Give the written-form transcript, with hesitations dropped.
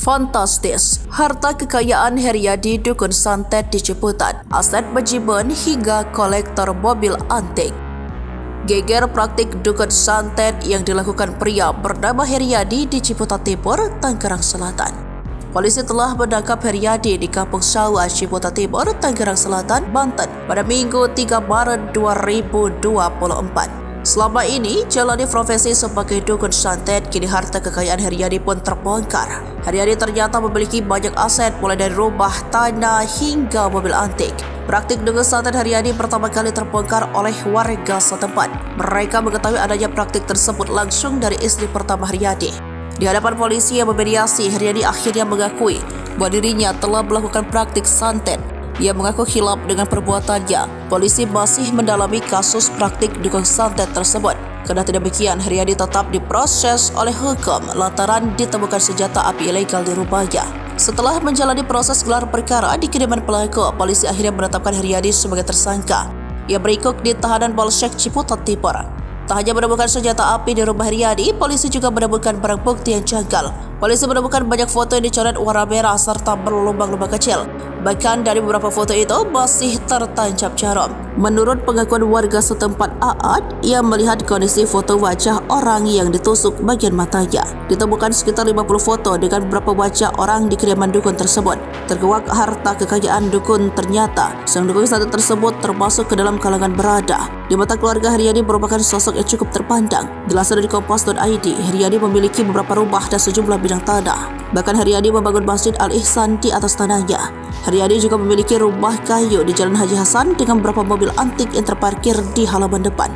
Fantastis, harta kekayaan Heriadi dukun santet di Ciputat, aset bejiben hingga kolektor mobil antik. Geger praktik dukun santet yang dilakukan pria bernama Heriadi di Ciputat Timur, Tangerang Selatan. Polisi telah menangkap Heriadi di Kampung Sawah, Ciputat Timur, Tangerang Selatan, Banten pada Minggu 3 Maret 2024. Selama ini jalani profesi sebagai dukun santet, kini harta kekayaan Heriadi pun terbongkar. Heriadi ternyata memiliki banyak aset mulai dari rumah, tanah hingga mobil antik. Praktik dukun santet Heriadi pertama kali terbongkar oleh warga setempat. Mereka mengetahui adanya praktik tersebut langsung dari istri pertama Heriadi. Di hadapan polisi yang memediasi, Heriadi akhirnya mengakui bahwa dirinya telah melakukan praktik santet. Ia mengaku hilaf dengan perbuatannya. Polisi masih mendalami kasus praktik dukun santet tersebut. Kendati demikian, Heriadi tetap diproses oleh hukum lantaran ditemukan senjata api ilegal di rumahnya. Setelah menjalani proses gelar perkara di kediaman pelaku, polisi akhirnya menetapkan Heriadi sebagai tersangka. Ia berikut di tahanan Polsek Ciputat Timur. Tak hanya menemukan senjata api di rumah Heriadi, polisi juga menemukan barang bukti yang janggal. Polisi menemukan banyak foto yang dicoret warna merah serta berlubang-lubang kecil. Bahkan dari beberapa foto itu masih tertancap jarum. Menurut pengakuan warga setempat Aad, ia melihat kondisi foto wajah orang yang ditusuk bagian matanya. Ditemukan sekitar 50 foto dengan beberapa wajah orang di kediaman dukun tersebut. Terkuak harta kekayaan dukun, ternyata sang dukun santet tersebut termasuk ke dalam kalangan berada. Di mata keluarga, Heriadi merupakan sosok yang cukup terpandang. Dilansir dari Kompas.id, Heriadi memiliki beberapa rumah dan sejumlah bidang tanah. Bahkan Heriadi membangun Masjid Al-Ihsan di atas tanahnya. Heriadi juga memiliki rumah kayu di Jalan Haji Hasan dengan beberapa mobil antik yang terparkir di halaman depan.